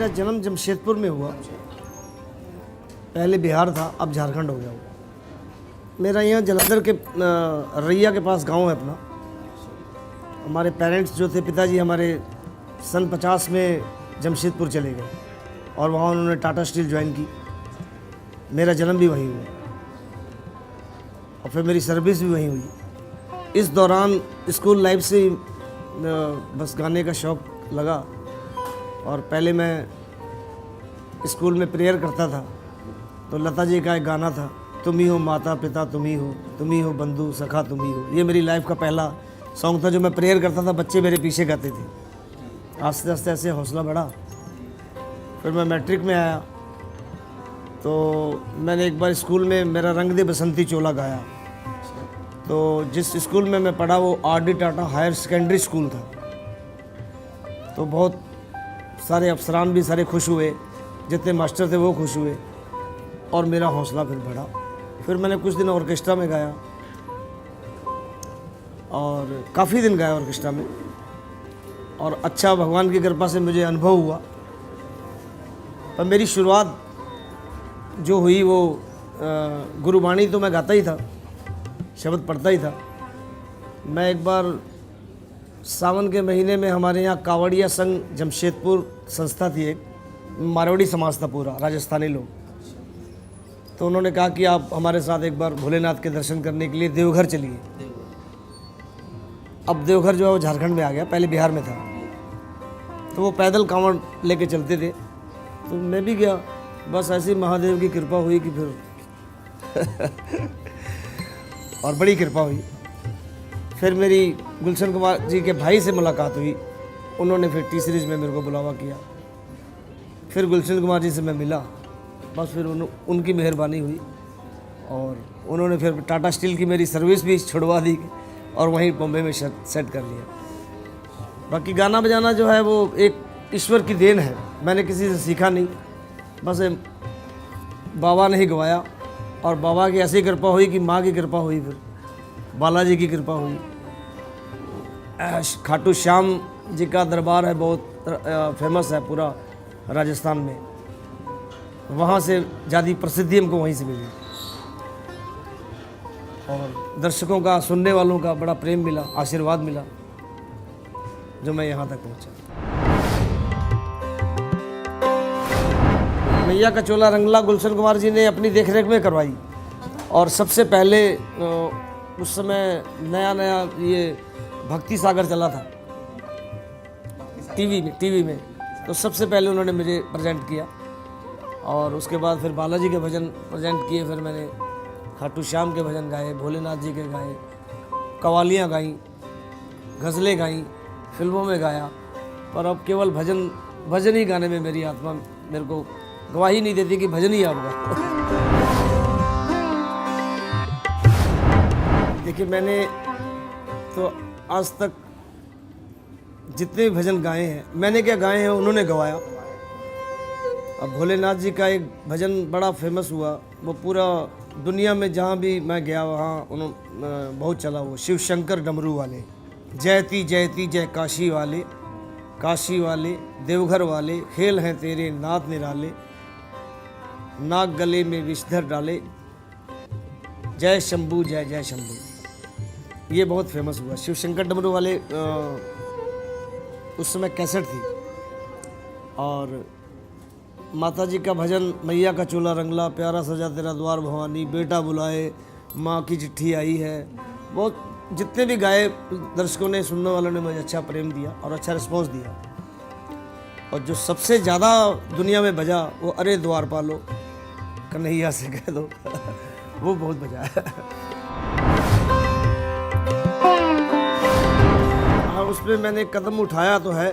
मेरा जन्म जमशेदपुर में हुआ, पहले बिहार था, अब झारखंड हो गया वो। मेरा यहाँ जलंधर के रैया के पास गांव है अपना। हमारे पेरेंट्स जो थे, पिताजी हमारे सन 50 में जमशेदपुर चले गए और वहाँ उन्होंने टाटा स्टील ज्वाइन की। मेरा जन्म भी वहीं हुआ और फिर मेरी सर्विस भी वहीं हुई। इस दौरान स्कूल लाइफ से ही बस गाने का शौक़ लगा और पहले मैं स्कूल में प्रेयर करता था तो लता जी का एक गाना था, तुम ही हो माता पिता तुम ही हो बंधु सखा तुम ही हो। ये मेरी लाइफ का पहला सॉन्ग था जो मैं प्रेयर करता था, बच्चे मेरे पीछे गाते थे। आस्ते आस्ते ऐसे हौसला बढ़ा। फिर मैं मैट्रिक में आया तो मैंने एक बार स्कूल में मेरा रंग दे बसंती चोला गाया। तो जिस स्कूल में मैं पढ़ा वो R D Tata higher secondary school था। तो बहुत सारे अफसरान भी सारे खुश हुए, जितने मास्टर थे वो खुश हुए और मेरा हौसला फिर बढ़ा। फिर मैंने कुछ दिन ऑर्केस्ट्रा में गाया और काफ़ी दिन गाया ऑर्केस्ट्रा में और अच्छा भगवान की कृपा से मुझे अनुभव हुआ। पर मेरी शुरुआत जो हुई वो गुरुवाणी तो मैं गाता ही था, शब्द पढ़ता ही था। मैं एक बार सावन के महीने में हमारे यहाँ कावड़िया संघ जमशेदपुर संस्था थी, एक मारवाड़ी समाज था पूरा, राजस्थानी लोग। तो उन्होंने कहा कि आप हमारे साथ एक बार भोलेनाथ के दर्शन करने के लिए देवघर चलिए। अब देवघर जो है वो झारखंड में आ गया, पहले बिहार में था। तो वो पैदल कांवड़ लेके चलते थे तो मैं भी गया। बस ऐसी महादेव की कृपा हुई कि फिर और बड़ी कृपा हुई। फिर मेरी गुलशन कुमार जी के भाई से मुलाकात हुई, उन्होंने फिर टी सीरीज़ में मेरे को बुलावा किया। फिर गुलशन कुमार जी से मैं मिला, बस फिर उनकी मेहरबानी हुई और उन्होंने फिर टाटा स्टील की मेरी सर्विस भी छुड़वा दी और वहीं बॉम्बे में सेट कर लिया। बाकी गाना बजाना जो है वो एक ईश्वर की देन है, मैंने किसी से सीखा नहीं, बस बाबा ने ही गवाया और बाबा की ऐसी कृपा हुई कि माँ की कृपा हुई, फिर बालाजी की कृपा हुई। खाटू श्याम जी का दरबार है, बहुत फेमस है पूरा राजस्थान में। वहाँ से ज़्यादा प्रसिद्धि हमको वहीं से मिली और दर्शकों का, सुनने वालों का बड़ा प्रेम मिला, आशीर्वाद मिला, जो मैं यहाँ तक पहुँचा। मैया का चोला रंगला गुलशन कुमार जी ने अपनी देखरेख में करवाई और सबसे पहले उस समय नया ये भक्ति सागर चला था टीवी में। तो सबसे पहले उन्होंने मुझे प्रेजेंट किया और उसके बाद फिर बालाजी के भजन प्रेजेंट किए। फिर मैंने खाटू श्याम के भजन गाए, भोलेनाथ जी के गाए, कवालियाँ गाई, गज़लें गाई, फिल्मों में गाया। पर अब केवल भजन ही गाने में मेरी आत्मा मेरे को गवाही नहीं देती कि भजन ही आपका। देखिए, मैंने तो आज तक जितने भी भजन गाए हैं, मैंने क्या गाए हैं उन्होंने गवाया। अब भोलेनाथ जी का एक भजन बड़ा फेमस हुआ, वो पूरा दुनिया में जहाँ भी मैं गया वहाँ बहुत चला। वो शिव शंकर डमरू वाले, जयती जयती जय काशी वाले देवघर वाले, खेल हैं तेरे नाथ निराले, नाग गले में विषधर डाले, जय शंभू जय जय शंभू। ये बहुत फेमस हुआ। शिव शंकर डमरू वाले उस समय कैसेट थी और माता जी का भजन, मैया का चोला रंगला, प्यारा सजा तेरा द्वार भवानी, बेटा बुलाए, माँ की चिट्ठी आई है। बहुत जितने भी गाए दर्शकों ने, सुनने वालों ने मुझे अच्छा प्रेम दिया और अच्छा रिस्पॉन्स दिया। और जो सबसे ज़्यादा दुनिया में बजा वो अरे द्वार पालो कन्हैया से कह दो वो बहुत बजा है। हाँ, उसमें मैंने कदम उठाया तो है।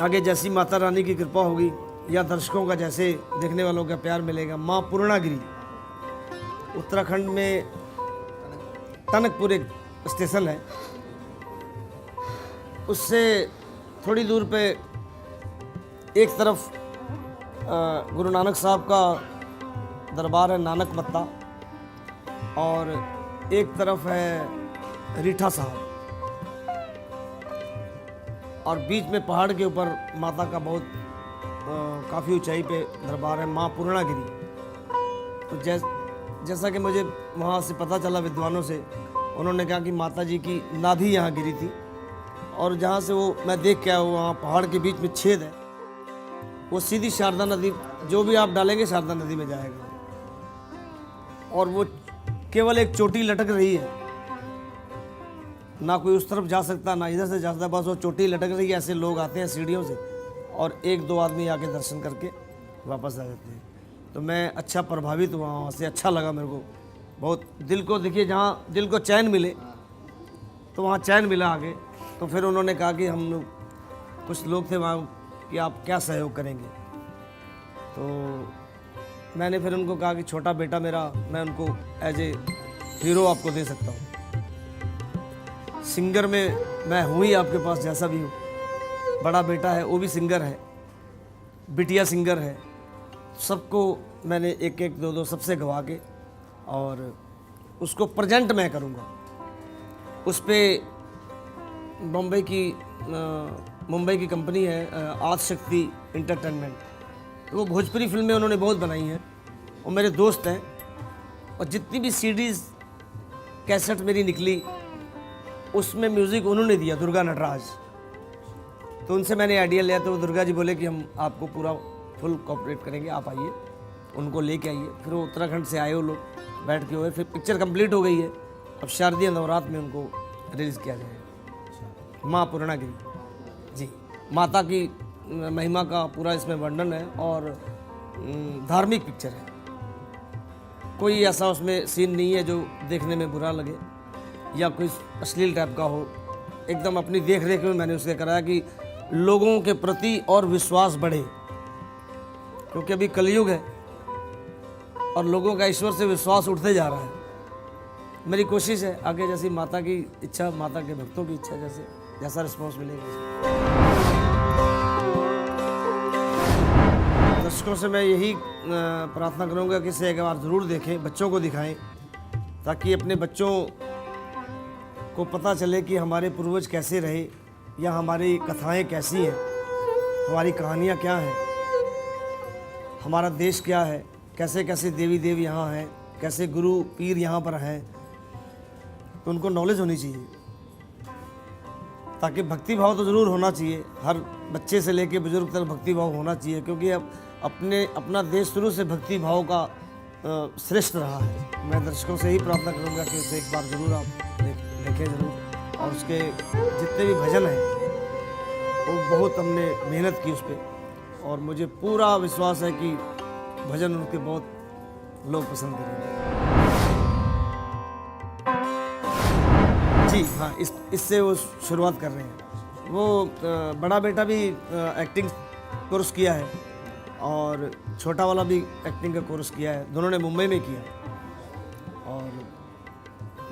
आगे जैसी माता रानी की कृपा होगी या दर्शकों का जैसे देखने वालों का प्यार मिलेगा। माँ पूर्णागिरी उत्तराखंड में टनकपुर एक स्टेशन है, उससे थोड़ी दूर पे एक तरफ गुरु नानक साहब का दरबार है, नानक मत्ता, और एक तरफ है रीठा साहब, और बीच में पहाड़ के ऊपर माता का बहुत काफ़ी ऊंचाई पे दरबार है, माँ पूर्णागिरी। तो जैसा कि मुझे वहाँ से पता चला विद्वानों से, उन्होंने कहा कि माता जी की नाभि यहाँ गिरी थी, और जहाँ से वो मैं देख के आया हूँ, वहाँ पहाड़ के बीच में छेद है, वो सीधी शारदा नदी, जो भी आप डालेंगे शारदा नदी में जाएगा। और वो केवल एक चोटी लटक रही है, ना कोई उस तरफ जा सकता ना इधर से जा सकता, बस वो चोटी लटक रही है। ऐसे लोग आते हैं सीढ़ियों से, और एक दो आदमी आके दर्शन करके वापस आ जाते हैं। तो मैं अच्छा प्रभावित हुआ वहाँ से, अच्छा लगा मेरे को बहुत। दिल को देखिए, जहाँ दिल को चैन मिले तो वहाँ चैन मिला आगे। तो फिर उन्होंने कहा कि हम लोग कुछ लोग थे वहाँ कि आप क्या सहयोग करेंगे। तो मैंने फिर उनको कहा कि छोटा बेटा मेरा, मैं उनको एज ए हीरो आपको दे सकता हूँ। सिंगर में मैं हूँ ही आपके पास, जैसा भी हूँ। बड़ा बेटा है, वो भी सिंगर है, बिटिया सिंगर है। सबको मैंने एक एक दो दो सबसे गवा के, और उसको प्रेजेंट मैं करूँगा। उस पर मुंबई की कंपनी है आदि शक्ति एंटरटेनमेंट, तो वो भोजपुरी फिल्में उन्होंने बहुत बनाई हैं, वो मेरे दोस्त हैं। और जितनी भी सीडीज़ कैसेट मेरी निकली, उसमें म्यूज़िक उन्होंने दिया, दुर्गा नटराज। तो उनसे मैंने आइडिया लिया, तो दुर्गा जी बोले कि हम आपको पूरा फुल कोऑपरेट करेंगे, आप आइए, उनको लेके आइए। फिर वो उत्तराखंड से आए, वो लोग बैठ के हुए, फिर पिक्चर कंप्लीट हो गई है। अब शारदीय नवरात्र में उनको रिलीज़ किया जाएगा। माँ पूर्णागिरी जी, माता की महिमा का पूरा इसमें वर्णन है, और धार्मिक पिक्चर है। कोई ऐसा उसमें सीन नहीं है जो देखने में बुरा लगे या कोई अश्लील टाइप का हो। एकदम अपनी देख रेख में मैंने उसके कराया कि लोगों के प्रति और विश्वास बढ़े, क्योंकि अभी कलयुग है और लोगों का ईश्वर से विश्वास उठते जा रहा है। मेरी कोशिश है आगे, जैसी माता की इच्छा, माता के भक्तों की इच्छा, जैसा रिस्पॉन्स मिलेगा। दर्शकों से मैं यही प्रार्थना करूंगा कि इसे एक बार ज़रूर देखें, बच्चों को दिखाएं, ताकि अपने बच्चों को पता चले कि हमारे पूर्वज कैसे रहे, या हमारी कथाएं कैसी हैं, हमारी कहानियाँ क्या हैं, हमारा देश क्या है, कैसे कैसे देवी देव यहाँ हैं, कैसे गुरु पीर यहाँ पर हैं। तो उनको नॉलेज होनी चाहिए, ताकि भक्ति भाव तो ज़रूर होना चाहिए, हर बच्चे से लेके बुजुर्ग तक भक्ति भाव होना चाहिए, क्योंकि अब अपना देश शुरू से भक्ति भाव का श्रेष्ठ रहा है। मैं दर्शकों से ही प्रार्थना करूंगा कि उसे एक बार ज़रूर आप देखें ज़रूर, और उसके जितने भी भजन हैं वो बहुत हमने मेहनत की उस पर, और मुझे पूरा विश्वास है कि भजन उनके बहुत लोग पसंद करेंगे। जी हाँ, इससे वो शुरुआत कर रहे हैं। वो बड़ा बेटा भी एक्टिंग कोर्स किया है, और छोटा वाला भी एक्टिंग का कोर्स किया है। दोनों ने मुंबई में किया, और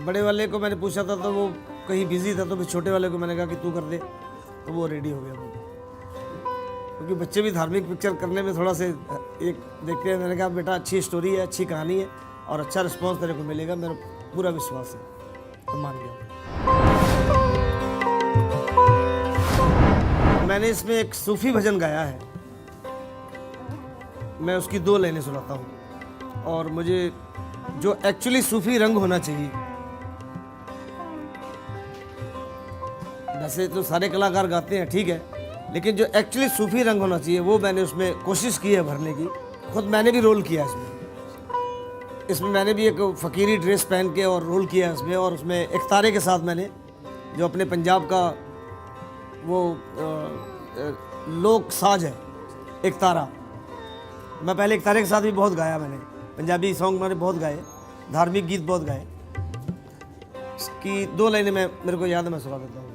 बड़े वाले को मैंने पूछा था तो वो कहीं बिजी था, तो फिर छोटे वाले को मैंने कहा कि तू कर दे, तो वो रेडी हो गया। क्योंकि बच्चे भी धार्मिक पिक्चर करने में थोड़ा से एक देखते हैं। मैंने कहा बेटा अच्छी स्टोरी है, अच्छी कहानी है, और अच्छा रिस्पॉन्स तेरे को मिलेगा, मेरा पूरा विश्वास है। तो मान गया। मैंने इसमें एक सूफी भजन गाया है, मैं उसकी 2 लाइनें सुनाता हूँ। और मुझे जो एक्चुअली सूफी रंग होना चाहिए, वैसे तो सारे कलाकार गाते हैं ठीक है, लेकिन जो एक्चुअली सूफी रंग होना चाहिए वो मैंने उसमें कोशिश की है भरने की। खुद मैंने भी रोल किया इसमें मैंने भी एक फ़कीरी ड्रेस पहन के और रोल किया इसमें, और उसमें एक तारे के साथ मैंने, जो अपने पंजाब का वो लोक साज है एक तारा। मैं पहले एक तारे के साथ भी बहुत गाया, मैंने पंजाबी सॉन्ग मैंने बहुत गाए, धार्मिक गीत बहुत गाए। इसकी 2 लाइनें मेरे को याद है, मैं सुना देता हूँ।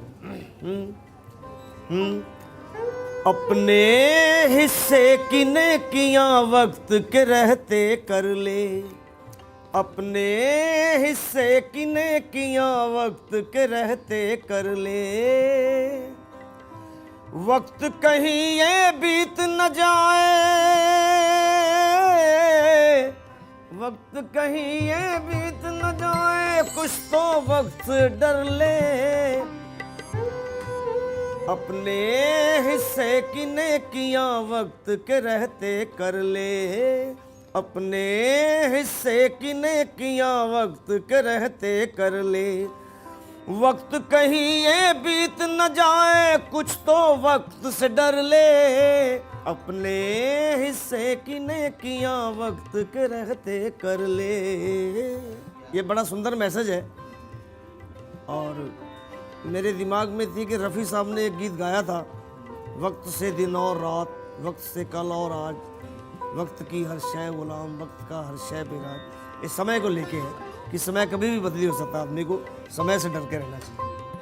अपने हिस्से की नेकियां वक्त के रहते कर ले, अपने हिस्से की नेकियां वक्त के रहते कर ले, वक्त कहीं ये बीत न जाए, वक्त कहीं ये बीत न जाए, कुछ तो वक्त डर ले, अपने हिस्से की नेकियां वक्त के रहते कर ले, अपने हिस्से की नेकियां वक्त के रहते कर ले। वक्त कहीं ये बीत न जाए कुछ तो वक्त से डर ले, अपने हिस्से की नेकियां वक्त के रहते कर ले। ये बड़ा सुंदर मैसेज है और मेरे दिमाग में थी कि रफ़ी साहब ने एक गीत गाया था, वक्त से दिन और रात, वक्त से कल और आज, वक्त की हर शय गुलाम, वक्त का हर शय बेराज। इस समय को लेके है कि समय कभी भी बदली हो सकता है, आदमी को समय से डर के रहना चाहिए।